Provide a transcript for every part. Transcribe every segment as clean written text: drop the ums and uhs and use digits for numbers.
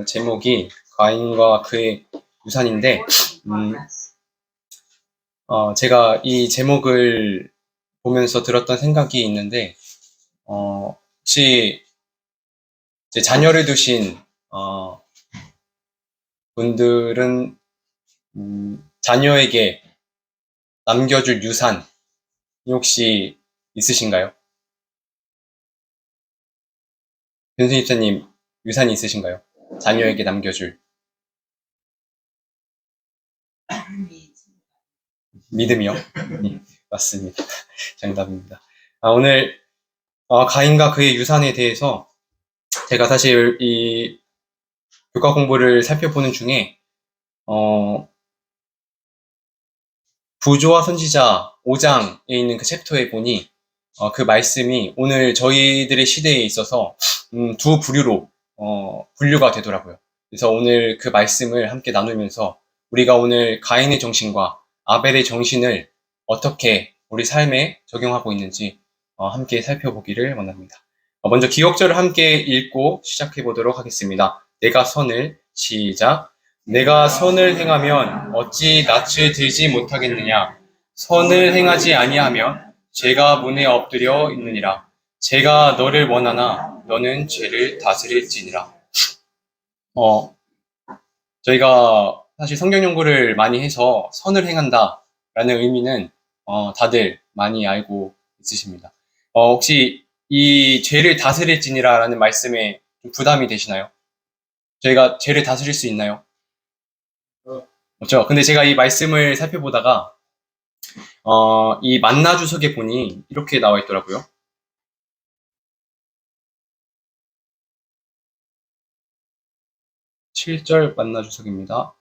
제목이 가인과 그의 유산인데, 제가 이 제목을 보면서 들었던 생각이 있는데, 혹시 이제 자녀를 두신 분들은 자녀에게 남겨줄 유산이 혹시 있으신가요? 변순 입사님, 유산이 있으신가요? 자녀에게 남겨줄 믿음이요? 네, 맞습니다. 정답입니다. 오늘 가인과 그의 유산에 대해서 제가 사실 이 교과 공부를 살펴보는 중에 부조와 선지자 5장에 있는 그 챕터에 보니 그 말씀이 오늘 저희들의 시대에 있어서 두 부류로 분류가 되더라고요. 그래서 오늘 그 말씀을 함께 나누면서 우리가 오늘 가인의 정신과 아벨의 정신을 어떻게 우리 삶에 적용하고 있는지 함께 살펴보기를 원합니다. 먼저 기억절을 함께 읽고 시작해 보도록 하겠습니다. 내가 선을 시작. 내가 선을 행하면 어찌 낯을 들지 못하겠느냐? 선을 행하지 아니하면 죄가 문에 엎드려 있느니라. 죄가 너를 원하나 너는 죄를 다스릴지니라. 저희가 사실 성경 연구를 많이 해서 선을 행한다라는 의미는 다들 많이 알고 있으십니다. 혹시 이 죄를 다스릴지니라라는 말씀에 좀 부담이 되시나요? 저희가 죄를 다스릴 수 있나요? 그렇죠. 근데 제가 이 말씀을 살펴보다가 이 만나 주석에 보니 이렇게 나와 있더라고요. 7절 만나 주석입니다.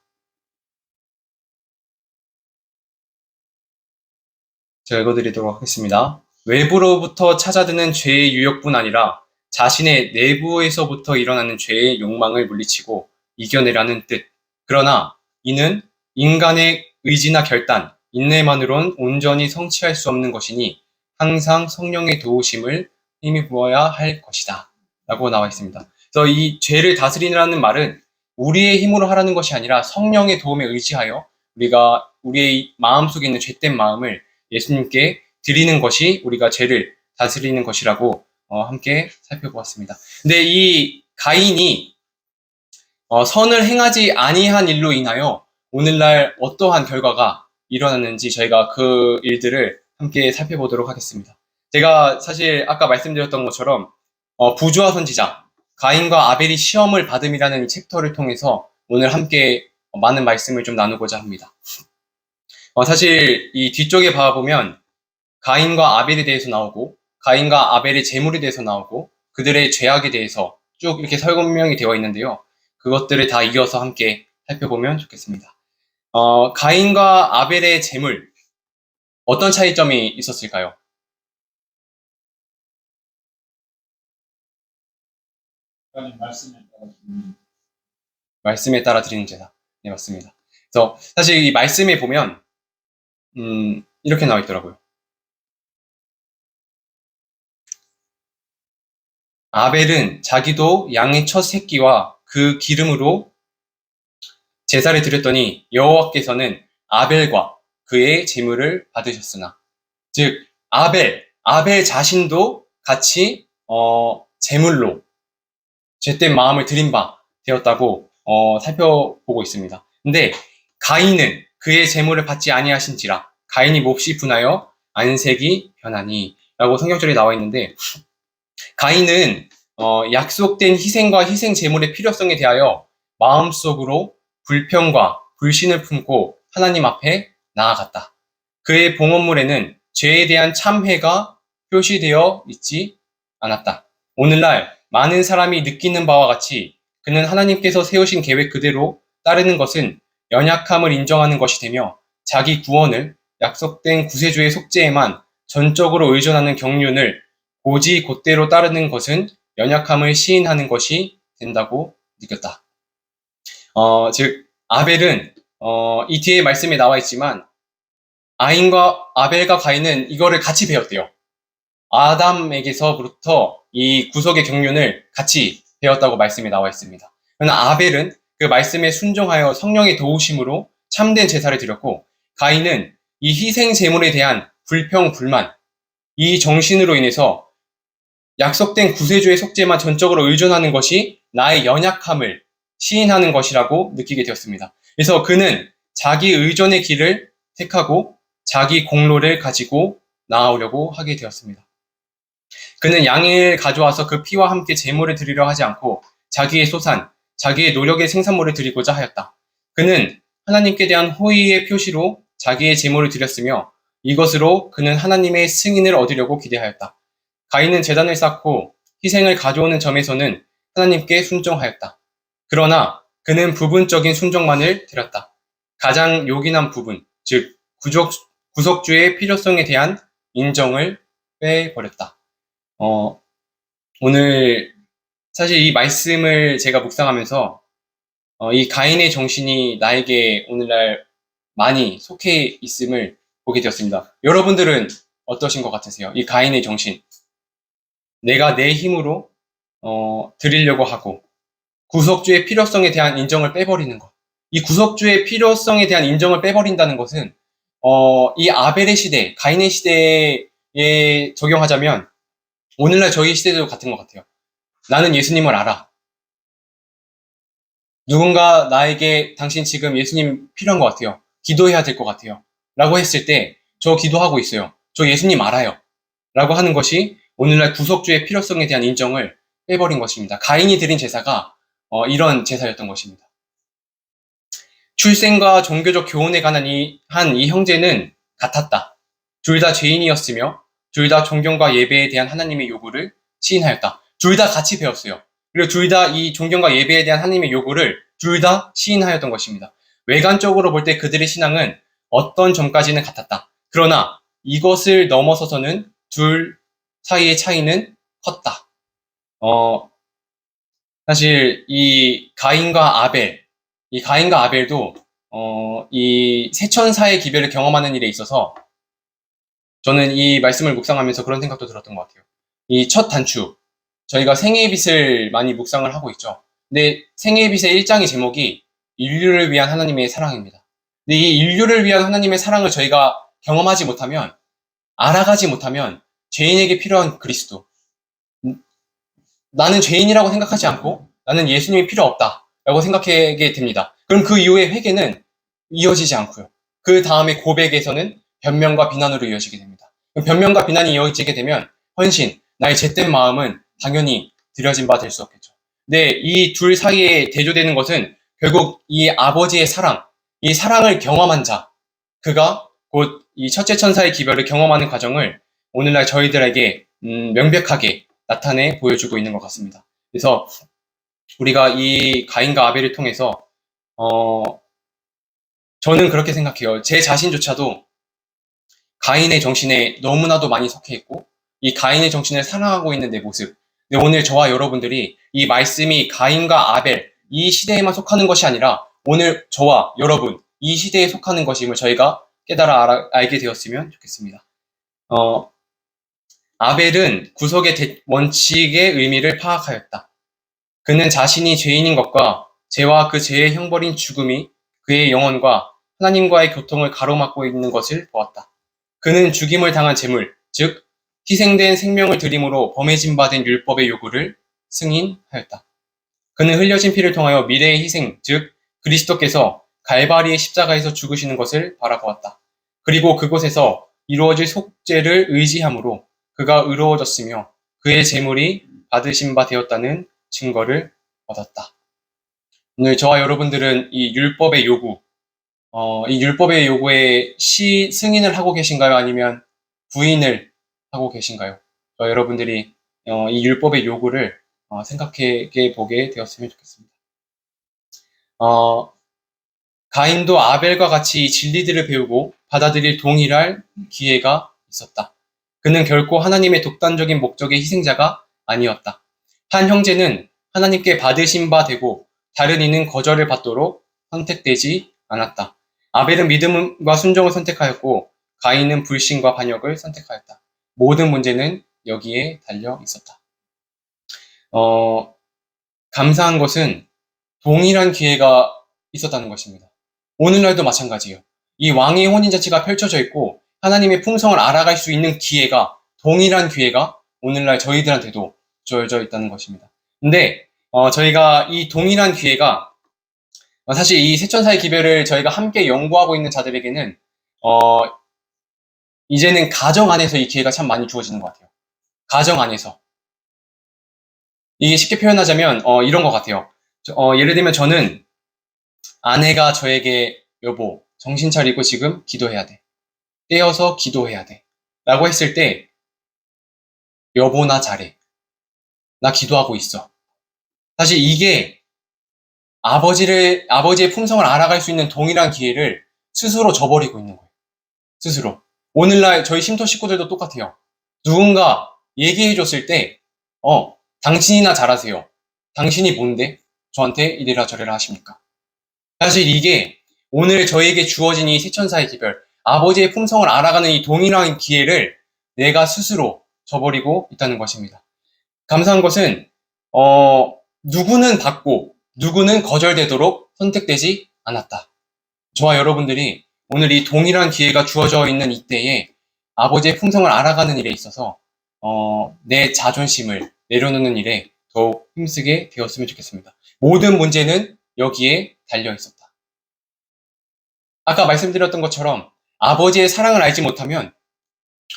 제가 읽어드리도록 하겠습니다. 외부로부터 찾아드는 죄의 유혹뿐 아니라 자신의 내부에서부터 일어나는 죄의 욕망을 물리치고 이겨내라는 뜻. 그러나 이는 인간의 의지나 결단, 인내만으론 온전히 성취할 수 없는 것이니 항상 성령의 도우심을 힘입어야 할 것이다. 라고 나와 있습니다. 그래서 이 죄를 다스리라는 말은 우리의 힘으로 하라는 것이 아니라 성령의 도움에 의지하여 우리가 우리의 마음속에 있는 죄된 마음을 예수님께 드리는 것이 우리가 죄를 다스리는 것이라고 함께 살펴보았습니다. 근데 이 가인이 선을 행하지 아니한 일로 인하여 오늘날 어떠한 결과가 일어났는지 저희가 그 일들을 함께 살펴보도록 하겠습니다. 제가 사실 아까 말씀드렸던 것처럼 부조와 선지자, 가인과 아벨이 시험을 받음이라는 이 챕터를 통해서 오늘 함께 많은 말씀을 좀 나누고자 합니다. 사실 이 뒤쪽에 봐보면 가인과 아벨에 대해서 나오고 가인과 아벨의 재물에 대해서 나오고 그들의 죄악에 대해서 쭉 이렇게 설명이 되어 있는데요. 그것들을 다 이어서 함께 살펴보면 좋겠습니다. 가인과 아벨의 재물 어떤 차이점이 있었을까요? 말씀에 따라 드리는 제사. 네, 맞습니다. 그래서 사실 이 말씀에 보면 이렇게 나와 있더라고요. 아벨은 자기도 양의 첫 새끼와 그 기름으로 제사를 드렸더니 여호와께서는 아벨과 그의 제물을 받으셨으나, 즉 아벨 자신도 같이 제물로 죄된 마음을 드린 바 되었다고 살펴보고 있습니다. 근데 가인은 그의 제물을 받지 아니하신지라 가인이 몹시 분하여 안색이 변하니 라고 성경절에 나와 있는데, 가인은 약속된 희생과 희생 제물의 필요성에 대하여 마음속으로 불평과 불신을 품고 하나님 앞에 나아갔다. 그의 봉헌물에는 죄에 대한 참회가 표시되어 있지 않았다. 오늘날 많은 사람이 느끼는 바와 같이 그는 하나님께서 세우신 계획 그대로 따르는 것은 연약함을 인정하는 것이 되며 자기 구원을 약속된 구세주의 속죄에만 전적으로 의존하는 경륜을 고지곧대로 따르는 것은 연약함을 시인하는 것이 된다고 느꼈다. 즉 아벨은 이 뒤에 말씀에 나와 있지만 아벨과 가인은 이거를 같이 배웠대요. 아담에게서부터 이 구속의 경륜을 같이 되었다고 말씀에 나와 있습니다. 그러나 아벨은 그 말씀에 순종하여 성령의 도우심으로 참된 제사를 드렸고, 가인은 이 희생 제물에 대한 불평, 불만, 이 정신으로 인해서 약속된 구세주의 속죄만 전적으로 의존하는 것이 나의 연약함을 시인하는 것이라고 느끼게 되었습니다. 그래서 그는 자기 의존의 길을 택하고 자기 공로를 가지고 나아오려고 하게 되었습니다. 그는 양을 가져와서 그 피와 함께 제물을 드리려 하지 않고 자기의 소산, 자기의 노력의 생산물을 드리고자 하였다. 그는 하나님께 대한 호의의 표시로 자기의 제물을 드렸으며 이것으로 그는 하나님의 승인을 얻으려고 기대하였다. 가인은 제단을 쌓고 희생을 가져오는 점에서는 하나님께 순종하였다. 그러나 그는 부분적인 순종만을 드렸다. 가장 요긴한 부분, 즉 구속주의 필요성에 대한 인정을 빼버렸다. 오늘 사실 이 말씀을 제가 묵상하면서 이 가인의 정신이 나에게 오늘날 많이 속해 있음을 보게 되었습니다. 여러분들은 어떠신 것 같으세요? 이 가인의 정신. 내가 내 힘으로 드리려고 하고 구속주의 필요성에 대한 인정을 빼버리는 것. 이 구속주의 필요성에 대한 인정을 빼버린다는 것은 이 아벨의 시대, 가인의 시대에 적용하자면 오늘날 저희 시대도 같은 것 같아요. 나는 예수님을 알아. 누군가 나에게 당신 지금 예수님 필요한 것 같아요. 기도해야 될 것 같아요. 라고 했을 때 저 기도하고 있어요. 저 예수님 알아요. 라고 하는 것이 오늘날 구속주의 필요성에 대한 인정을 빼버린 것입니다. 가인이 드린 제사가 이런 제사였던 것입니다. 출생과 종교적 교훈에 관한 이 형제는 같았다. 둘 다 죄인이었으며 둘 다 존경과 예배에 대한 하나님의 요구를 시인하였다. 둘 다 같이 배웠어요. 그리고 둘 다 이 존경과 예배에 대한 하나님의 요구를 둘 다 시인하였던 것입니다. 외관적으로 볼 때 그들의 신앙은 어떤 점까지는 같았다. 그러나 이것을 넘어서서는 둘 사이의 차이는 컸다. 사실 이 가인과 아벨도 이 세천사의 기별을 경험하는 일에 있어서 저는 이 말씀을 묵상하면서 그런 생각도 들었던 것 같아요. 이 첫 단추, 저희가 생애의 빛을 많이 묵상을 하고 있죠. 근데 생애의 빛의 1장의 제목이 인류를 위한 하나님의 사랑입니다. 근데 이 인류를 위한 하나님의 사랑을 저희가 경험하지 못하면, 알아가지 못하면 죄인에게 필요한 그리스도, 나는 죄인이라고 생각하지 않고 나는 예수님이 필요 없다라고 생각하게 됩니다. 그럼 그 이후에 회개는 이어지지 않고요. 그 다음에 고백에서는 변명과 비난으로 이어지게 됩니다. 변명과 비난이 이어지게 되면 헌신, 나의 잿된 마음은 당연히 드려진 바 될 수 없겠죠. 근데 이 둘 사이에 대조되는 것은 결국 이 아버지의 사랑, 이 사랑을 경험한 자, 그가 곧 이 첫째 천사의 기별을 경험하는 과정을 오늘날 저희들에게 명백하게 나타내 보여주고 있는 것 같습니다. 그래서 우리가 이 가인과 아벨을 통해서 저는 그렇게 생각해요. 제 자신조차도 가인의 정신에 너무나도 많이 속해 있고 이 가인의 정신을 사랑하고 있는 내 모습. 근데 오늘 저와 여러분들이 이 말씀이 가인과 아벨 이 시대에만 속하는 것이 아니라 오늘 저와 여러분 이 시대에 속하는 것임을 저희가 깨달아 알게 되었으면 좋겠습니다. 아벨은 구속의 원칙의 의미를 파악하였다. 그는 자신이 죄인인 것과 죄와 그 죄의 형벌인 죽음이 그의 영혼과 하나님과의 교통을 가로막고 있는 것을 보았다. 그는 죽임을 당한 제물, 즉 희생된 생명을 드림으로 범해진 바 된 율법의 요구를 승인하였다. 그는 흘려진 피를 통하여 미래의 희생, 즉 그리스도께서 갈바리의 십자가에서 죽으시는 것을 바라보았다. 그리고 그곳에서 이루어질 속죄를 의지함으로 그가 의로워졌으며 그의 제물이 받으신 바 되었다는 증거를 얻었다. 오늘 저와 여러분들은 이 율법의 요구, 이 율법의 요구에 승인을 하고 계신가요? 아니면 부인을 하고 계신가요? 여러분들이 이 율법의 요구를 생각해 보게 되었으면 좋겠습니다. 가인도 아벨과 같이 진리들을 배우고 받아들일 동일할 기회가 있었다. 그는 결코 하나님의 독단적인 목적의 희생자가 아니었다. 한 형제는 하나님께 받으신 바 되고 다른 이는 거절을 받도록 선택되지 않았다. 아벨은 믿음과 순종을 선택하였고 가인은 불신과 반역을 선택하였다. 모든 문제는 여기에 달려 있었다. 감사한 것은 동일한 기회가 있었다는 것입니다. 오늘날도 마찬가지예요. 이 왕의 혼인잔치가 펼쳐져 있고 하나님의 풍성을 알아갈 수 있는 기회가, 동일한 기회가 오늘날 저희들한테도 주어져 있다는 것입니다. 근데 저희가 이 동일한 기회가 사실 이 세천사의 기별을 저희가 함께 연구하고 있는 자들에게는 이제는 가정 안에서 이 기회가 참 많이 주어지는 것 같아요. 가정 안에서. 이게 쉽게 표현하자면 이런 것 같아요. 예를 들면 저는 아내가 저에게 여보, 정신 차리고 지금 기도해야 돼. 깨어서 기도해야 돼. 라고 했을 때 여보 나 잘해. 나 기도하고 있어. 사실 이게 아버지의 품성을 알아갈 수 있는 동일한 기회를 스스로 저버리고 있는 거예요. 스스로. 오늘날 저희 쉼터 식구들도 똑같아요. 누군가 얘기해 줬을 때, 당신이나 잘하세요. 당신이 뭔데? 저한테 이래라 저래라 하십니까? 사실 이게 오늘 저에게 주어진 이 세천사의 기별, 아버지의 품성을 알아가는 이 동일한 기회를 내가 스스로 저버리고 있다는 것입니다. 감사한 것은, 누구는 받고, 누구는 거절되도록 선택되지 않았다. 저와 여러분들이 오늘 이 동일한 기회가 주어져 있는 이때에 아버지의 품성을 알아가는 일에 있어서 내 자존심을 내려놓는 일에 더욱 힘쓰게 되었으면 좋겠습니다. 모든 문제는 여기에 달려 있었다. 아까 말씀드렸던 것처럼 아버지의 사랑을 알지 못하면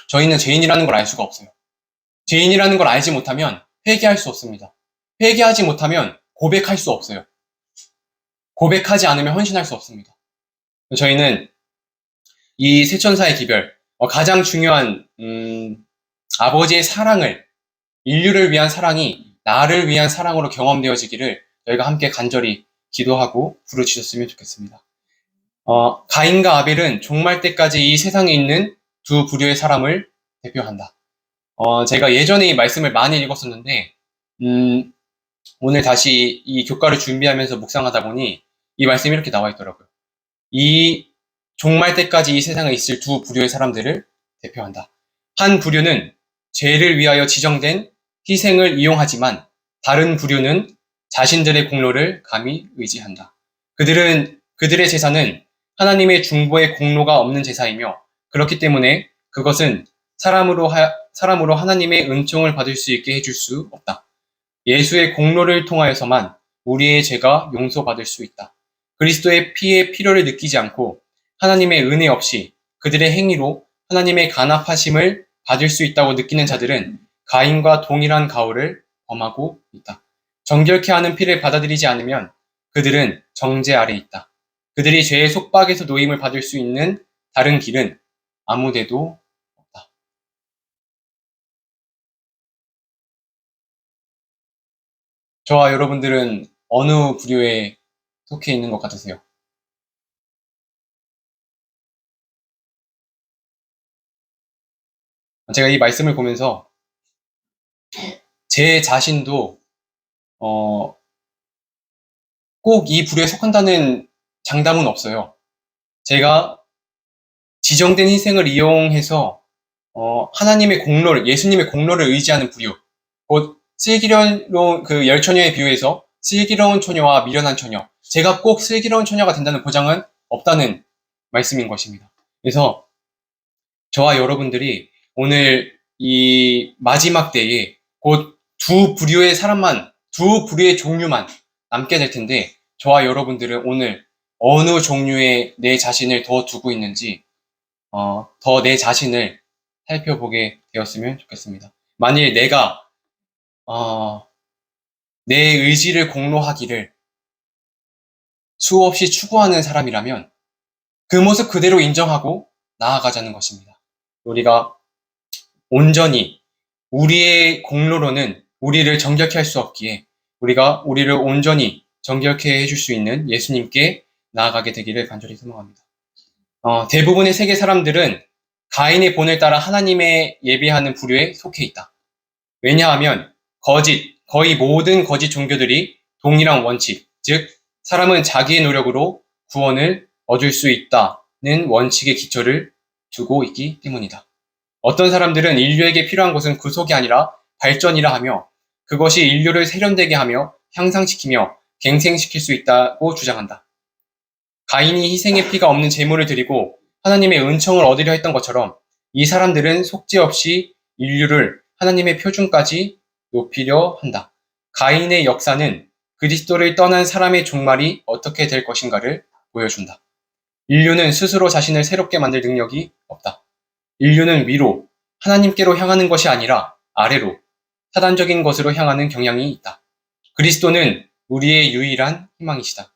저희는 죄인이라는 걸 알 수가 없어요. 죄인이라는 걸 알지 못하면 회개할 수 없습니다. 회개하지 못하면 고백할 수 없어요. 고백하지 않으면 헌신할 수 없습니다. 저희는 이 세천사의 기별, 가장 중요한 아버지의 사랑을, 인류를 위한 사랑이 나를 위한 사랑으로 경험되어지기를 저희가 함께 간절히 기도하고 부르짖었으면 좋겠습니다. 가인과 아벨은 종말 때까지 이 세상에 있는 두 부류의 사람을 대표한다. 제가 예전에 이 말씀을 많이 읽었었는데 오늘 다시 이 교과를 준비하면서 묵상하다 보니 이 말씀이 이렇게 나와 있더라고요. 이 종말 때까지 이 세상에 있을 두 부류의 사람들을 대표한다. 한 부류는 죄를 위하여 지정된 희생을 이용하지만 다른 부류는 자신들의 공로를 감히 의지한다. 그들의 제사는 하나님의 중보의 공로가 없는 제사이며 그렇기 때문에 그것은 사람으로 하나님의 은총을 받을 수 있게 해줄 수 없다. 예수의 공로를 통하여서만 우리의 죄가 용서받을 수 있다. 그리스도의 피의 필요를 느끼지 않고 하나님의 은혜 없이 그들의 행위로 하나님의 간합하심을 받을 수 있다고 느끼는 자들은 가인과 동일한 가오를 범하고 있다. 정결케 하는 피를 받아들이지 않으면 그들은 정죄 아래 있다. 그들이 죄의 속박에서 노임을 받을 수 있는 다른 길은 아무 데도 없다. 저와 여러분들은 어느 부류에 속해 있는 것 같으세요? 제가 이 말씀을 보면서 제 자신도 꼭 이 부류에 속한다는 장담은 없어요. 제가 지정된 희생을 이용해서 하나님의 공로를, 예수님의 공로를 의지하는 부류, 곧 슬기로운 그 열처녀의 비유에서 슬기로운 처녀와 미련한 처녀, 제가 꼭 슬기로운 처녀가 된다는 보장은 없다는 말씀인 것입니다. 그래서 저와 여러분들이 오늘 이 마지막 때에 곧 두 부류의 사람만, 두 부류의 종류만 남게 될 텐데 저와 여러분들은 오늘 어느 종류의 내 자신을 더 두고 있는지 더 내 자신을 살펴보게 되었으면 좋겠습니다. 만일 내가 내 의지를 공로하기를 수없이 추구하는 사람이라면 그 모습 그대로 인정하고 나아가자는 것입니다. 우리가 온전히 우리의 공로로는 우리를 정결케 할 수 없기에 우리가 우리를 온전히 정결케 해줄 수 있는 예수님께 나아가게 되기를 간절히 소망합니다. 대부분의 세계 사람들은 가인의 본을 따라 하나님의 예배하는 부류에 속해 있다. 왜냐하면 거의 모든 거짓 종교들이 동일한 원칙, 즉 사람은 자기의 노력으로 구원을 얻을 수 있다는 원칙의 기초를 두고 있기 때문이다. 어떤 사람들은 인류에게 필요한 것은 구속이 아니라 발전이라 하며 그것이 인류를 세련되게 하며 향상시키며 갱생시킬 수 있다고 주장한다. 가인이 희생의 피가 없는 제물을 드리고 하나님의 은총을 얻으려 했던 것처럼 이 사람들은 속죄없이 인류를 하나님의 표준까지 높이려 한다. 가인의 역사는 그리스도를 떠난 사람의 종말이 어떻게 될 것인가를 보여준다. 인류는 스스로 자신을 새롭게 만들 능력이 없다. 인류는 위로, 하나님께로 향하는 것이 아니라 아래로, 사단적인 것으로 향하는 경향이 있다. 그리스도는 우리의 유일한 희망이시다.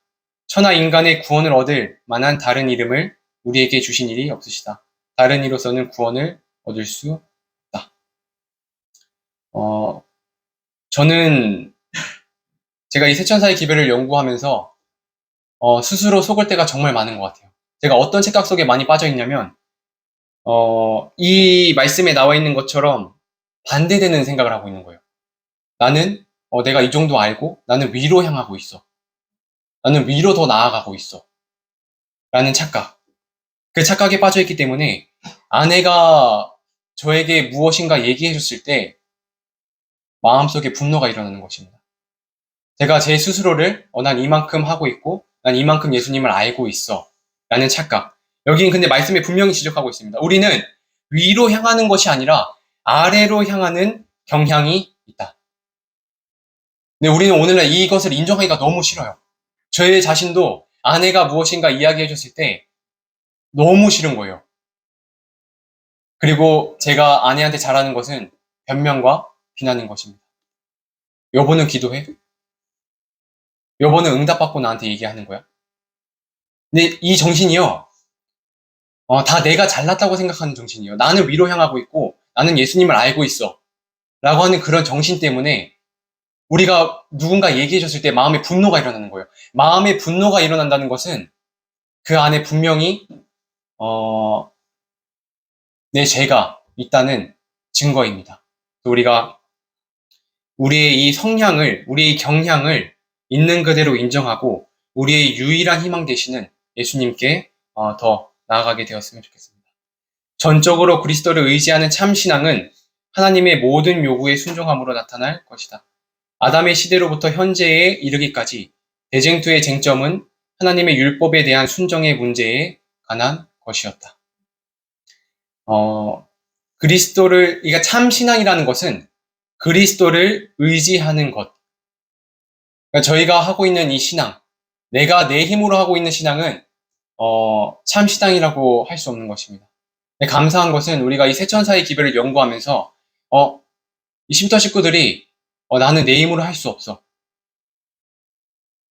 천하 인간의 구원을 얻을 만한 다른 이름을 우리에게 주신 일이 없으시다. 다른 이로서는 구원을 얻을 수 없다. 저는 제가 이 세천사의 기별을 연구하면서 스스로 속을 때가 정말 많은 것 같아요. 제가 어떤 착각 속에 많이 빠져 있냐면 이 말씀에 나와 있는 것처럼 반대되는 생각을 하고 있는 거예요. 나는 내가 이 정도 알고 나는 위로 향하고 있어. 나는 위로 더 나아가고 있어. 라는 착각. 그 착각에 빠져 있기 때문에 아내가 저에게 무엇인가 얘기해 줬을 때 마음속에 분노가 일어나는 것입니다. 제가 제 스스로를 난 이만큼 하고 있고 난 이만큼 예수님을 알고 있어. 라는 착각. 여긴 근데 말씀에 분명히 지적하고 있습니다. 우리는 위로 향하는 것이 아니라 아래로 향하는 경향이 있다. 근데 우리는 오늘날 이것을 인정하기가 너무 싫어요. 저의 자신도 아내가 무엇인가 이야기해 줬을 때 너무 싫은 거예요. 그리고 제가 아내한테 잘하는 것은 변명과 비난인 것입니다. 여보는 기도해? 여보는 응답받고 나한테 얘기하는 거야? 근데 이 정신이요. 다 내가 잘났다고 생각하는 정신이에요. 나는 위로 향하고 있고 나는 예수님을 알고 있어. 라고 하는 그런 정신 때문에 우리가 누군가 얘기해 줬을 때 마음에 분노가 일어나는 거예요. 마음에 분노가 일어난다는 것은 그 안에 분명히 내 죄가 있다는 증거입니다. 우리가 우리의 이 성향을, 우리의 경향을 있는 그대로 인정하고 우리의 유일한 희망 되시는 예수님께 더 나아가게 되었으면 좋겠습니다. 전적으로 그리스도를 의지하는 참 신앙은 하나님의 모든 요구에 순종함으로 나타날 것이다. 아담의 시대로부터 현재에 이르기까지 대쟁투의 쟁점은 하나님의 율법에 대한 순종의 문제에 관한 것이었다. 그리스도를, 그러니까 참 신앙이라는 것은 그리스도를 의지하는 것. 그러니까 저희가 하고 있는 이 신앙, 내가 내 힘으로 하고 있는 신앙은 참 신앙이라고 할 수 없는 것입니다. 감사한 것은 우리가 이 세천사의 기별을 연구하면서 이 쉼터 식구들이 나는 내 힘으로 할 수 없어.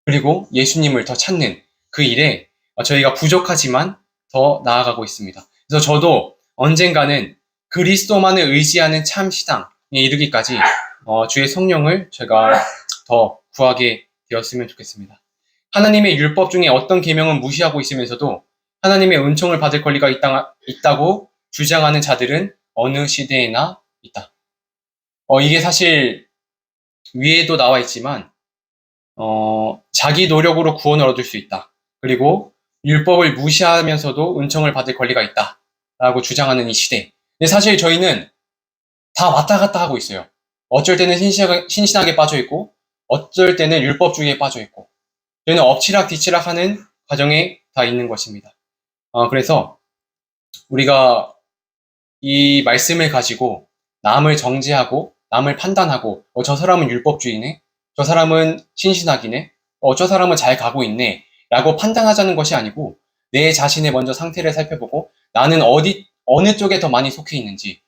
그리고 예수님을 더 찾는 그 일에 저희가 부족하지만 더 나아가고 있습니다. 그래서 저도 언젠가는 그리스도만을 의지하는 참 신앙에 이르기까지 주의 성령을 제가 더 구하게 되었으면 좋겠습니다. 하나님의 율법 중에 어떤 계명은 무시하고 있으면서도 하나님의 은총을 받을 권리가 있다고 주장하는 자들은 어느 시대에나 있다. 이게 사실 위에도 나와 있지만 자기 노력으로 구원을 얻을 수 있다. 그리고 율법을 무시하면서도 은총을 받을 권리가 있다. 라고 주장하는 이 시대. 근데 사실 저희는 다 왔다 갔다 하고 있어요. 어쩔 때는 신신하게 빠져 있고, 어쩔 때는 율법주의에 빠져 있고, 저희는 엎치락 뒤치락 하는 과정에 다 있는 것입니다. 그래서 우리가 이 말씀을 가지고 남을 정죄하고, 남을 판단하고, 저 사람은 율법주의네, 저 사람은 신신학이네, 저 사람은 잘 가고 있네, 라고 판단하자는 것이 아니고, 내 자신의 먼저 상태를 살펴보고, 나는 어느 쪽에 더 많이 속해 있는지,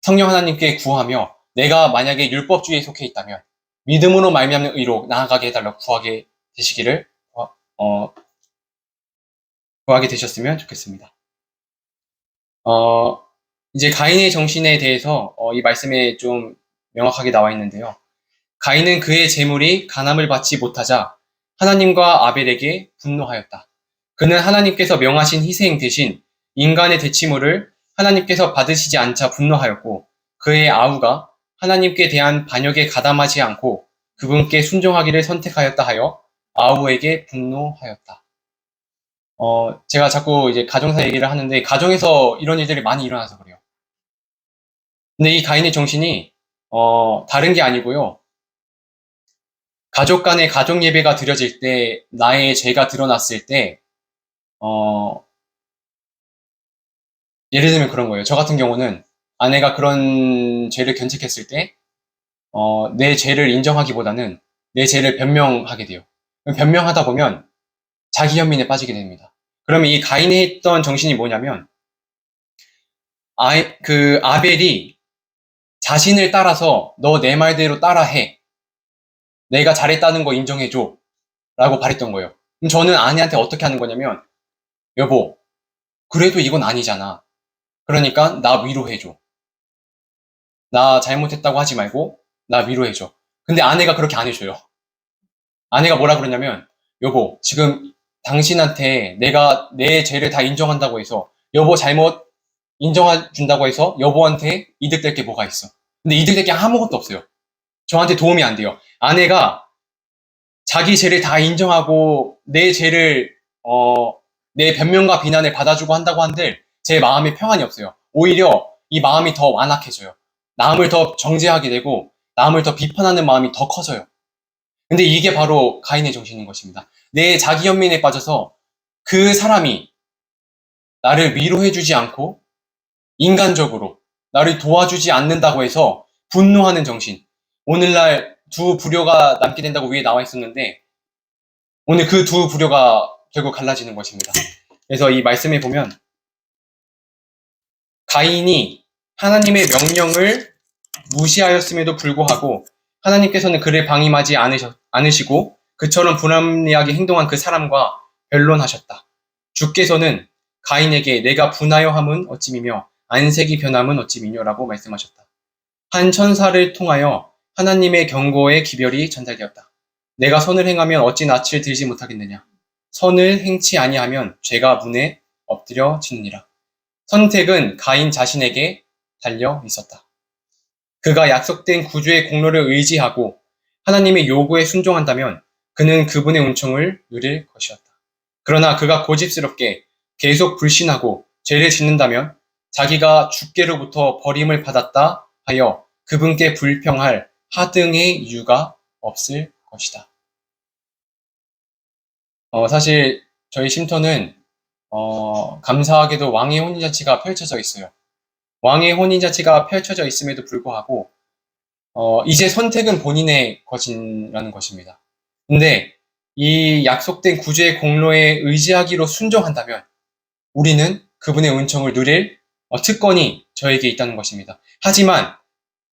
성령 하나님께 구하며, 내가 만약에 율법주의에 속해 있다면, 믿음으로 말미암는 의로 나아가게 해달라고 구하게 되시기를, 구하게 되셨으면 좋겠습니다. 이제 가인의 정신에 대해서 이 말씀에 좀 명확하게 나와 있는데요. 가인은 그의 재물이 간함을 받지 못하자 하나님과 아벨에게 분노하였다. 그는 하나님께서 명하신 희생 대신 인간의 대치물을 하나님께서 받으시지 않자 분노하였고 그의 아우가 하나님께 대한 반역에 가담하지 않고 그분께 순종하기를 선택하였다 하여 아우에게 분노하였다. 제가 자꾸 이제 가정사 얘기를 하는데 가정에서 이런 일들이 많이 일어나서 그래요. 근데 이 가인의 정신이 다른 게 아니고요. 가족 간의 가족 예배가 드려질 때, 나의 죄가 드러났을 때, 어, 예를 들면 그런 거예요. 저 같은 경우는 아내가 그런 죄를 견책했을 때, 내 죄를 인정하기보다는 내 죄를 변명하게 돼요. 변명하다 보면 자기 연민에 빠지게 됩니다. 그러면 이 가인이 했던 정신이 뭐냐면, 그 아벨이 자신을 따라서 너 내 말대로 따라해. 내가 잘했다는 거 인정해줘. 라고 바랬던 거예요. 그럼 저는 아내한테 어떻게 하는 거냐면, 여보, 그래도 이건 아니잖아. 그러니까 나 위로해줘. 나 잘못했다고 하지 말고 나 위로해줘. 근데 아내가 그렇게 안 해줘요. 아내가 뭐라 그러냐면, 여보, 지금 당신한테 내가 내 죄를 다 인정한다고 해서 여보 잘못 인정해준다고 해서 여보한테 이득될 게 뭐가 있어. 근데 이득될 게 아무것도 없어요. 저한테 도움이 안 돼요. 아내가 자기 죄를 다 인정하고 내 죄를 내 변명과 비난을 받아주고 한다고 한들 제 마음에 평안이 없어요. 오히려 이 마음이 더 완악해져요. 남을 더 정죄하게 되고 남을 더 비판하는 마음이 더 커져요. 근데 이게 바로 가인의 정신인 것입니다. 내 자기 연민에 빠져서 그 사람이 나를 위로해주지 않고 인간적으로 나를 도와주지 않는다고 해서 분노하는 정신. 오늘날 두 부류가 남게 된다고 위에 나와 있었는데 오늘 그 두 부류가 결국 갈라지는 것입니다. 그래서 이 말씀에 보면 가인이 하나님의 명령을 무시하였음에도 불구하고 하나님께서는 그를 방임하지 않으시고 그처럼 불합리하게 행동한 그 사람과 변론하셨다. 주께서는 가인에게 내가 분하여 함은 어찌미며 안색이 변함은 어찌미뇨라고 말씀하셨다. 한 천사를 통하여 하나님의 경고의 기별이 전달되었다. 내가 선을 행하면 어찌 낯을 들지 못하겠느냐. 선을 행치 아니하면 죄가 문에 엎드려지느니라. 선택은 가인 자신에게 달려 있었다. 그가 약속된 구주의 공로를 의지하고 하나님의 요구에 순종한다면 그는 그분의 은총을 누릴 것이었다. 그러나 그가 고집스럽게 계속 불신하고 죄를 짓는다면 자기가 주께로부터 버림을 받았다 하여 그분께 불평할 하등의 이유가 없을 것이다. 사실 저희 쉼터는 감사하게도 왕의 혼인잔치가 펼쳐져 있어요. 왕의 혼인잔치가 펼쳐져 있음에도 불구하고 이제 선택은 본인의 것이라는 것입니다. 근데 이 약속된 구주의 공로에 의지하기로 순종한다면 우리는 그분의 은총을 누릴 특권이 저에게 있다는 것입니다. 하지만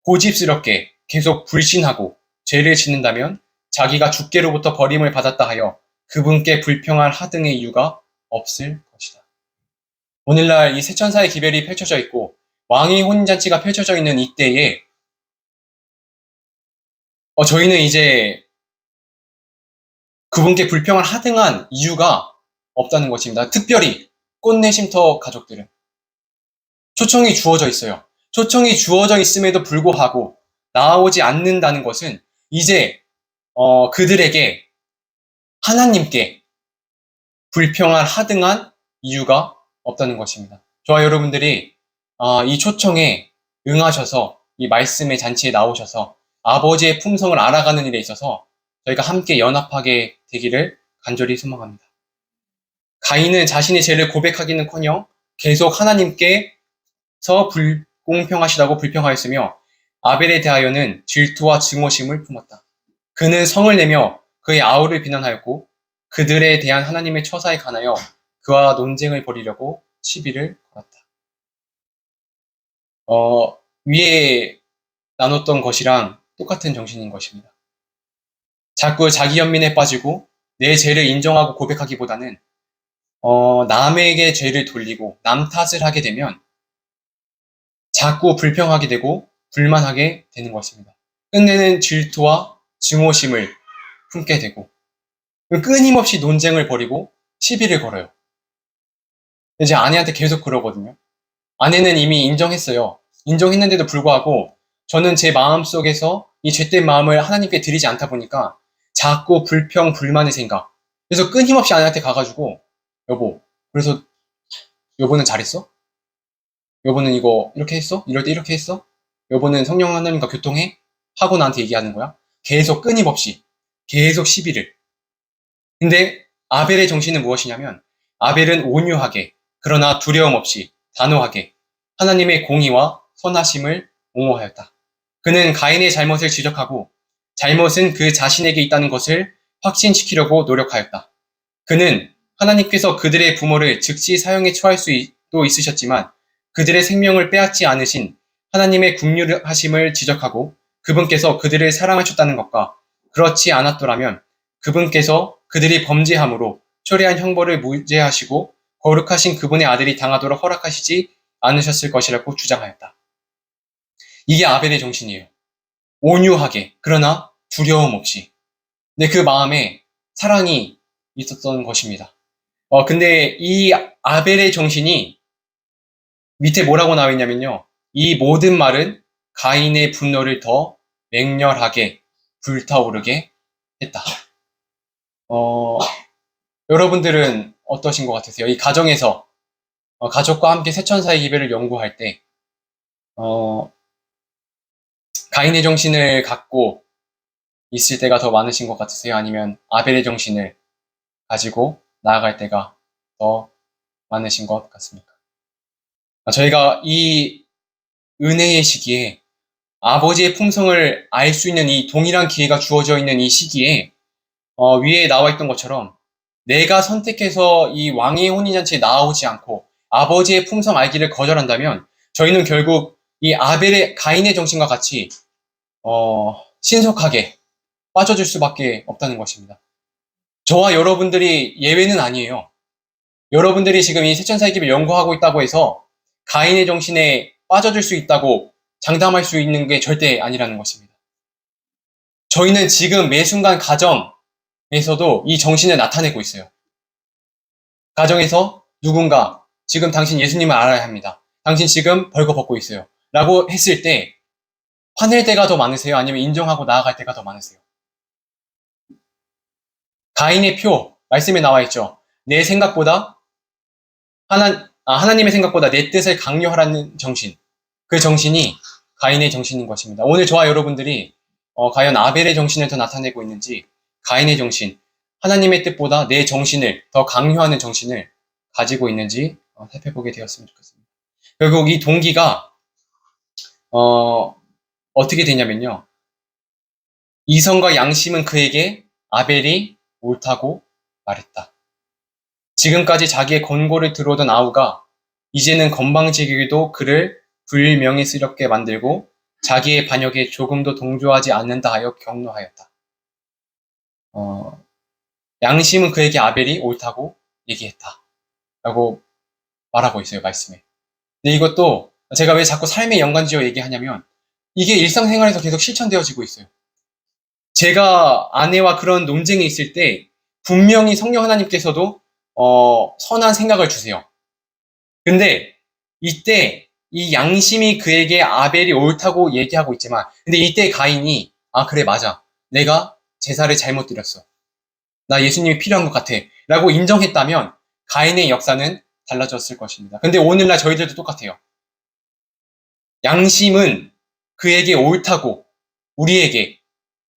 고집스럽게 계속 불신하고 죄를 짓는다면 자기가 주께로부터 버림을 받았다 하여 그분께 불평할 하등의 이유가 없을 것이다. 오늘날 이 세천사의 기별이 펼쳐져 있고 왕의 혼인잔치가 펼쳐져 있는 이때에 저희는 이제 그분께 불평을 하등한 이유가 없다는 것입니다. 특별히 꽃내 쉼터 가족들은 초청이 주어져 있어요. 초청이 주어져 있음에도 불구하고 나오지 않는다는 것은 이제 그들에게 하나님께 불평할 하등한 이유가 없다는 것입니다. 저와 여러분들이 이 초청에 응하셔서 이 말씀의 잔치에 나오셔서 아버지의 품성을 알아가는 일에 있어서 저희가 함께 연합하게 되기를 간절히 소망합니다. 가인은 자신의 죄를 고백하기는커녕 계속 하나님께서 불공평하시다고 불평하였으며 아벨에 대하여는 질투와 증오심을 품었다. 그는 성을 내며 그의 아우를 비난하였고 그들에 대한 하나님의 처사에 관하여 그와 논쟁을 벌이려고 시비를 걸었다. 위에 나눴던 것이랑 똑같은 정신인 것입니다. 자꾸 자기 연민에 빠지고 내 죄를 인정하고 고백하기보다는 남에게 죄를 돌리고 남 탓을 하게 되면 자꾸 불평하게 되고 불만하게 되는 것입니다. 끝내는 질투와 증오심을 품게 되고 끊임없이 논쟁을 벌이고 시비를 걸어요. 이제 아내한테 계속 그러거든요. 아내는 이미 인정했어요. 인정했는데도 불구하고 저는 제 마음속에서 이 죄된 마음을 하나님께 드리지 않다 보니까 자꾸 불평, 불만의 생각. 그래서 끊임없이 아내한테 가가지고 여보, 그래서 여보는 잘했어? 여보는 이거 이렇게 했어? 이럴 때 이렇게 했어? 여보는 성령 하나님과 교통해? 하고 나한테 얘기하는 거야. 계속 끊임없이. 계속 시비를. 근데 아벨의 정신은 무엇이냐면 아벨은 온유하게 그러나 두려움 없이 단호하게 하나님의 공의와 선하심을 옹호하였다. 그는 가인의 잘못을 지적하고 잘못은 그 자신에게 있다는 것을 확신시키려고 노력하였다. 그는 하나님께서 그들의 부모를 즉시 사형에 처할 수도 있으셨지만 그들의 생명을 빼앗지 않으신 하나님의 국률하심을 지적하고 그분께서 그들을 사랑하셨다는 것과 그렇지 않았더라면 그분께서 그들이 범죄함으로 초래한 형벌을 무죄하시고 거룩하신 그분의 아들이 당하도록 허락하시지 않으셨을 것이라고 주장하였다. 이게 아벨의 정신이에요. 온유하게 그러나 두려움 없이. 근데 그 마음에 사랑이 있었던 것입니다. 근데 이 아벨의 정신이 밑에 뭐라고 나와 있냐면요. 이 모든 말은 가인의 분노를 더 맹렬하게 불타오르게 했다. 여러분들은 어떠신 것 같으세요? 이 가정에서 가족과 함께 세천사의 기별을 연구할 때 가인의 정신을 갖고 있을 때가 더 많으신 것 같으세요? 아니면 아벨의 정신을 가지고 나아갈 때가 더 많으신 것 같습니까? 저희가 이 은혜의 시기에 아버지의 품성을 알 수 있는 이 동일한 기회가 주어져 있는 이 시기에 위에 나와 있던 것처럼 내가 선택해서 이 왕의 혼인잔치에 나오지 않고 아버지의 품성 알기를 거절한다면 저희는 결국 이 아벨의 가인의 정신과 같이 신속하게 빠져들 수밖에 없다는 것입니다. 저와 여러분들이 예외는 아니에요. 여러분들이 지금 이 세천사의 기를 연구하고 있다고 해서 가인의 정신에 빠져들 수 있다고 장담할 수 있는 게 절대 아니라는 것입니다. 저희는 지금 매 순간 가정에서도 이 정신을 나타내고 있어요. 가정에서 누군가 지금 당신 예수님을 알아야 합니다. 당신 지금 벌거벗고 있어요. 라고 했을 때 화낼 때가 더 많으세요? 아니면 인정하고 나아갈 때가 더 많으세요? 가인의 표, 말씀에 나와 있죠. 내 생각보다 하나님의 생각보다 내 뜻을 강요하라는 정신. 그 정신이 가인의 정신인 것입니다. 오늘 저와 여러분들이 과연 아벨의 정신을 더 나타내고 있는지 가인의 정신, 하나님의 뜻보다 내 정신을 더 강요하는 정신을 가지고 있는지 살펴보게 되었으면 좋겠습니다. 결국 이 동기가 어떻게 되냐면요. 이성과 양심은 그에게 아벨이 옳다고 말했다. 지금까지 자기의 권고를 들어오던 아우가 이제는 건방지게도 그를 불명예스럽게 만들고 자기의 반역에 조금도 동조하지 않는다 하여 격노하였다. 양심은 그에게 아벨이 옳다고 얘기했다. 라고 말하고 있어요, 말씀에. 근데 이것도 제가 왜 자꾸 삶의 연관지어 얘기하냐면 이게 일상생활에서 계속 실천되어지고 있어요. 제가 아내와 그런 논쟁이 있을 때 분명히 성령 하나님께서도 선한 생각을 주세요. 근데 이때 이 양심이 그에게 아벨이 옳다고 얘기하고 있지만 근데 이때 가인이 그래 맞아. 내가 제사를 잘못 드렸어. 나 예수님이 필요한 것 같아. 라고 인정했다면 가인의 역사는 달라졌을 것입니다. 근데 오늘날 저희들도 똑같아요. 양심은 그에게 옳다고 우리에게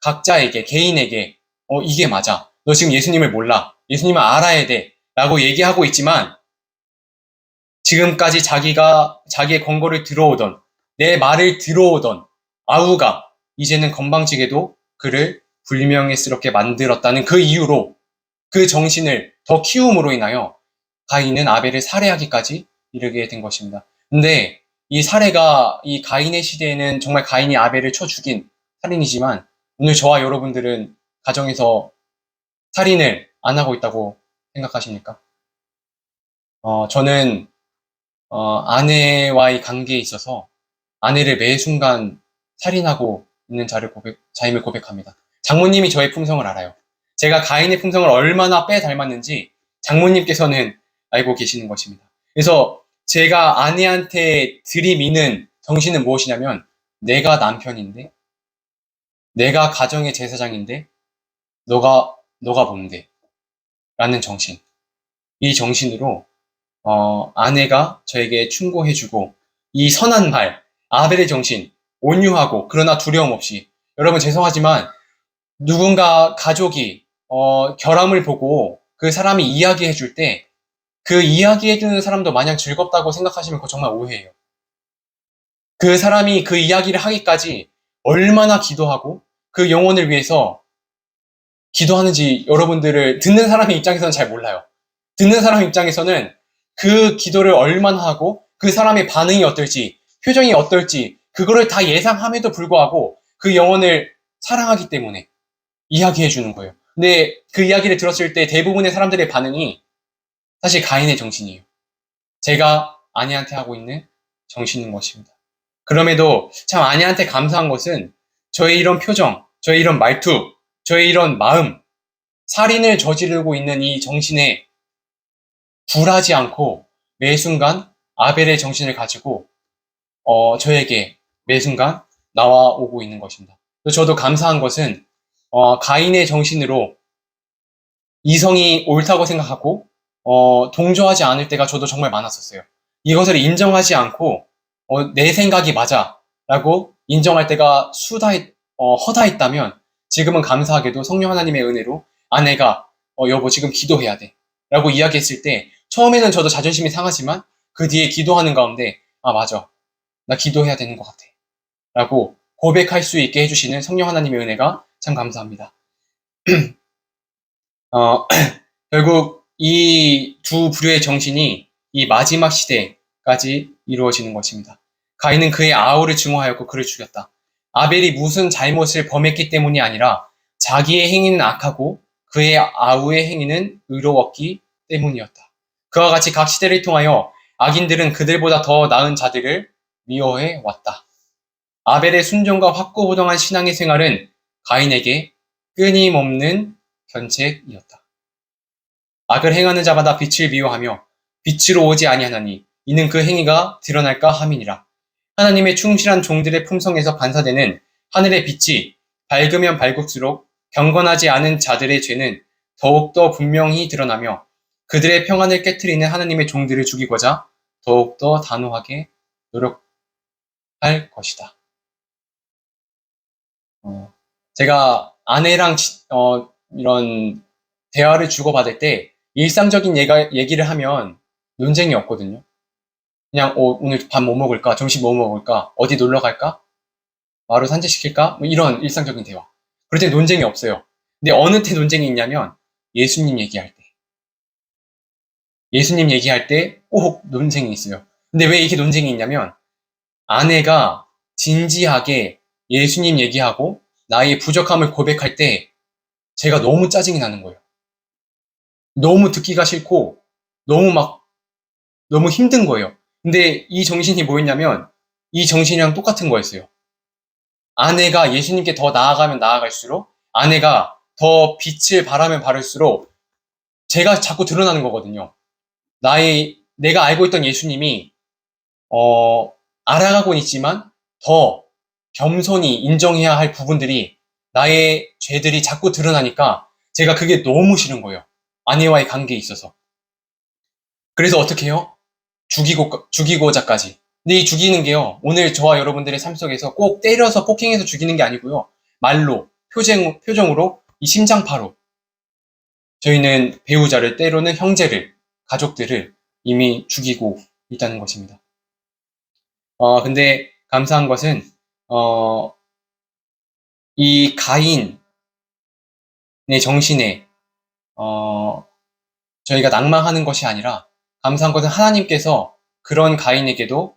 각자에게 개인에게 이게 맞아. 너 지금 예수님을 몰라. 예수님을 알아야 돼. 라고 얘기하고 있지만 지금까지 자기의 권고를 들어오던 내 말을 들어오던 아우가 이제는 건방지게도 그를 불명예스럽게 만들었다는 그 이유로 그 정신을 더 키움으로 인하여 가인은 아벨을 살해하기까지 이르게 된 것입니다. 근데 이 살해가 이 가인의 시대에는 정말 가인이 아벨을 쳐 죽인 살인이지만 오늘 저와 여러분들은 가정에서 살인을 안 하고 있다고 생각하십니까? 저는 아내와의 관계에 있어서 아내를 매 순간 살인하고 있는 자임을 고백합니다. 장모님이 저의 품성을 알아요. 제가 가인의 품성을 얼마나 빼닮았는지 장모님께서는 알고 계시는 것입니다. 그래서 제가 아내한테 들이미는 정신은 무엇이냐면 내가 남편인데 내가 가정의 제사장인데 너가 뭔데? 라는 정신. 이 정신으로 아내가 저에게 충고해주고 이 선한 말, 아벨의 정신, 온유하고 그러나 두려움 없이 여러분 죄송하지만 누군가 가족이 결함을 보고 그 사람이 이야기해 줄 때 그 이야기해 주는 사람도 마냥 즐겁다고 생각하시면 그거 정말 오해예요. 그 사람이 그 이야기를 하기까지 얼마나 기도하고 그 영혼을 위해서 기도하는지 여러분들을 듣는 사람의 입장에서는 잘 몰라요. 듣는 사람 입장에서는 그 기도를 얼마나 하고 그 사람의 반응이 어떨지, 표정이 어떨지, 그거를 다 예상함에도 불구하고 그 영혼을 사랑하기 때문에 이야기해 주는 거예요. 근데 그 이야기를 들었을 때 대부분의 사람들의 반응이 사실 가인의 정신이에요. 제가 아내한테 하고 있는 정신인 것입니다. 그럼에도 참 아내한테 감사한 것은 저의 이런 표정, 저의 이런 말투, 저의 이런 마음, 살인을 저지르고 있는 이 정신에 굴하지 않고 매 순간 아벨의 정신을 가지고 저에게 매 순간 나와오고 있는 것입니다. 저도 감사한 것은 가인의 정신으로 이성이 옳다고 생각하고 동조하지 않을 때가 저도 정말 많았었어요. 이것을 인정하지 않고 내 생각이 맞아라고 인정할 때가 허다했다면 지금은 감사하게도 성령 하나님의 은혜로 아내가 여보 지금 기도해야 돼 라고 이야기했을 때 처음에는 저도 자존심이 상하지만 그 뒤에 기도하는 가운데 아 맞아 나 기도해야 되는 것 같아 라고 고백할 수 있게 해주시는 성령 하나님의 은혜가 참 감사합니다. 어, 결국 이 두 부류의 정신이 이 마지막 시대까지 이루어지는 것입니다. 가인은 그의 아우를 증오하였고 그를 죽였다. 아벨이 무슨 잘못을 범했기 때문이 아니라 자기의 행위는 악하고 그의 아우의 행위는 의로웠기 때문이었다. 그와 같이 각 시대를 통하여 악인들은 그들보다 더 나은 자들을 미워해 왔다. 아벨의 순종과 확고부동한 신앙의 생활은 가인에게 끊임없는 견책이었다. 악을 행하는 자마다 빛을 미워하며 빛으로 오지 아니하나니 이는 그 행위가 드러날까 함이니라. 하나님의 충실한 종들의 품성에서 반사되는 하늘의 빛이 밝으면 밝을수록 경건하지 않은 자들의 죄는 더욱더 분명히 드러나며 그들의 평안을 깨트리는 하나님의 종들을 죽이고자 더욱더 단호하게 노력할 것이다. 제가 아내랑 이런 대화를 주고받을 때 일상적인 얘기를 하면 논쟁이 없거든요. 그냥 오늘 밥 뭐 먹을까? 점심 뭐 먹을까? 어디 놀러 갈까? 마루 산책시킬까? 뭐 이런 일상적인 대화. 그럴 때 논쟁이 없어요. 근데 어느 때 논쟁이 있냐면 예수님 얘기할 때. 예수님 얘기할 때 꼭 논쟁이 있어요. 근데 왜 이렇게 논쟁이 있냐면 아내가 진지하게 예수님 얘기하고 나의 부족함을 고백할 때 제가 너무 짜증이 나는 거예요. 너무 듣기가 싫고 너무 힘든 거예요. 근데 이 정신이 뭐였냐면 이 정신이랑 똑같은 거였어요. 아내가 예수님께 더 나아가면 나아갈수록 아내가 더 빛을 발하면 바를수록 제가 자꾸 드러나는 거거든요. 내가 알고 있던 예수님이 알아가고는 있지만 더 겸손히 인정해야 할 부분들이 나의 죄들이 자꾸 드러나니까 제가 그게 너무 싫은 거예요. 아내와의 관계에 있어서. 그래서 어떻게 해요? 죽이고자까지. 근데 이 죽이는 게요, 오늘 저와 여러분들의 삶 속에서 꼭 때려서 폭행해서 죽이는 게 아니고요. 말로, 표정으로, 이 심장파로. 저희는 배우자를, 때로는 형제를, 가족들을 이미 죽이고 있다는 것입니다. 근데 감사한 것은, 이 가인의 정신에, 저희가 낭망하는 것이 아니라, 감사한 것은 하나님께서 그런 가인에게도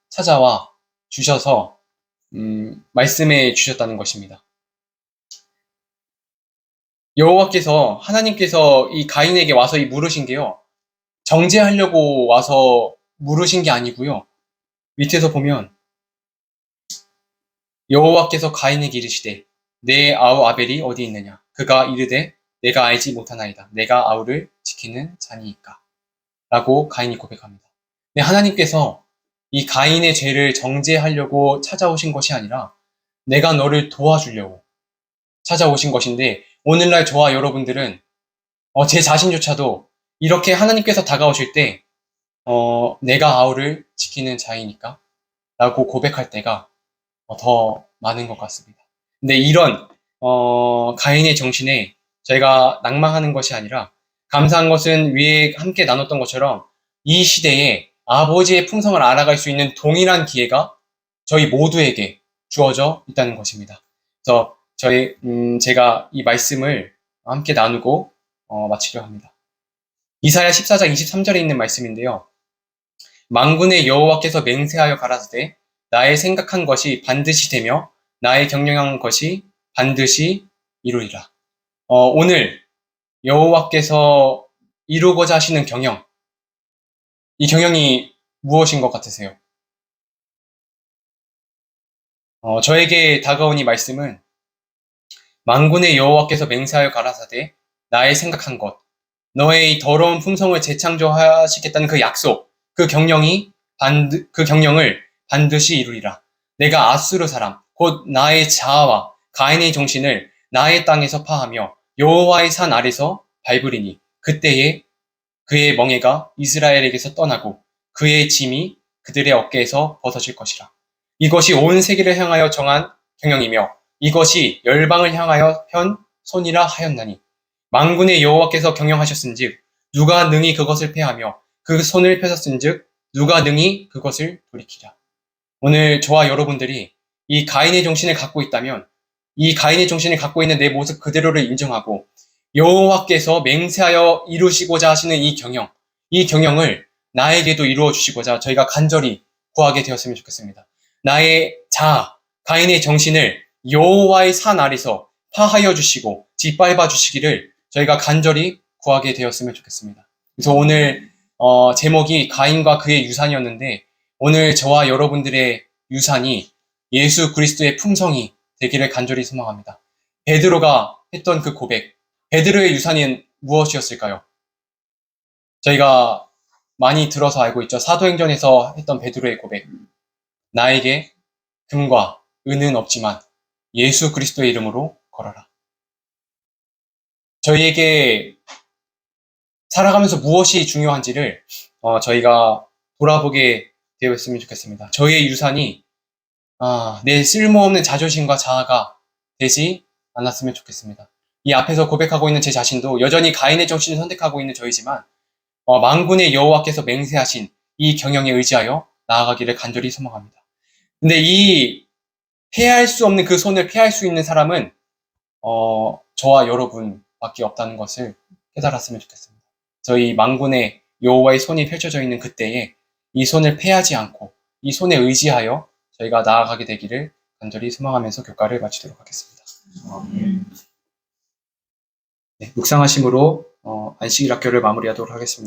찾아와 주셔서 말씀해 주셨다는 것입니다. 하나님께서 이 가인에게 와서 이 물으신 게요, 정죄하려고 와서 물으신 게 아니고요. 밑에서 보면 여호와께서 가인에게 이르시되 내 아우 아벨이 어디 있느냐? 그가 이르되 내가 알지 못하나이다. 내가 아우를 지키는 자니이까. 라고 가인이 고백합니다. 근데 하나님께서 이 가인의 죄를 정죄하려고 찾아오신 것이 아니라 내가 너를 도와주려고 찾아오신 것인데 오늘날 저와 여러분들은 제 자신조차도 이렇게 하나님께서 다가오실 때 내가 아우를 지키는 자이니까 라고 고백할 때가 더 많은 것 같습니다. 근데 이런 가인의 정신에 저희가 낭망하는 것이 아니라 감사한 것은 위에 함께 나눴던 것처럼 이 시대에 아버지의 풍성을 알아갈 수 있는 동일한 기회가 저희 모두에게 주어져 있다는 것입니다. 그래서 제가 이 말씀을 함께 나누고 마치려 합니다. 이사야 14장 23절에 있는 말씀인데요. 만군의 여호와께서 맹세하여 가라사대 나의 생각한 것이 반드시 되며 나의 경영한 것이 반드시 이루리라. 오늘 여호와께서 이루고자 하시는 경영, 이 경영이 무엇인 것 같으세요? 저에게 다가온 이 말씀은 만군의 여호와께서 맹세하여 가라사대 나의 생각한 것, 너의 이 더러운 풍성을 재창조하시겠다는 그 약속, 그 경영을 반드시 이루리라. 내가 아수르 사람, 곧 나의 자아와 가인의 정신을 나의 땅에서 파하며 여호와의 산 아래서 밟으리니 그때에 그의 멍에가 이스라엘에게서 떠나고 그의 짐이 그들의 어깨에서 벗어질 것이라. 이것이 온 세계를 향하여 정한 경영이며 이것이 열방을 향하여 편 손이라 하였나니 만군의 여호와께서 경영하셨은즉 누가 능히 그것을 패하며 그 손을 펴셨은즉 누가 능히 그것을 돌이키랴. 오늘 저와 여러분들이 이 가인의 정신을 갖고 있다면 이 가인의 정신을 갖고 있는 내 모습 그대로를 인정하고 여호와께서 맹세하여 이루시고자 하시는 이 경영을 나에게도 이루어 주시고자 저희가 간절히 구하게 되었으면 좋겠습니다. 나의 자아, 가인의 정신을 여호와의 산 아래서 파하여 주시고 짓밟아 주시기를 저희가 간절히 구하게 되었으면 좋겠습니다. 그래서 오늘 제목이 가인과 그의 유산이었는데 오늘 저와 여러분들의 유산이 예수 그리스도의 품성이 되기를 간절히 소망합니다. 베드로가 했던 그 고백, 베드로의 유산은 무엇이었을까요? 저희가 많이 들어서 알고 있죠. 사도행전에서 했던 베드로의 고백. 나에게 금과 은은 없지만 예수 그리스도의 이름으로 걸어라. 저희에게 살아가면서 무엇이 중요한지를 저희가 돌아보게 되었으면 좋겠습니다. 저희의 유산이 내 쓸모없는 자존심과 자아가 되지 않았으면 좋겠습니다. 이 앞에서 고백하고 있는 제 자신도 여전히 가인의 정신을 선택하고 있는 저이지만 만군의 여호와께서 맹세하신 이 경영에 의지하여 나아가기를 간절히 소망합니다. 근데 이 패할 수 없는 그 손을 패할 수 있는 사람은 저와 여러분밖에 없다는 것을 깨달았으면 좋겠습니다. 저희 만군의 여호와의 손이 펼쳐져 있는 그때에 이 손을 패하지 않고 이 손에 의지하여 저희가 나아가게 되기를 간절히 소망하면서 교과를 마치도록 하겠습니다. 네, 묵상하심으로 안식일 학교를 마무리하도록 하겠습니다.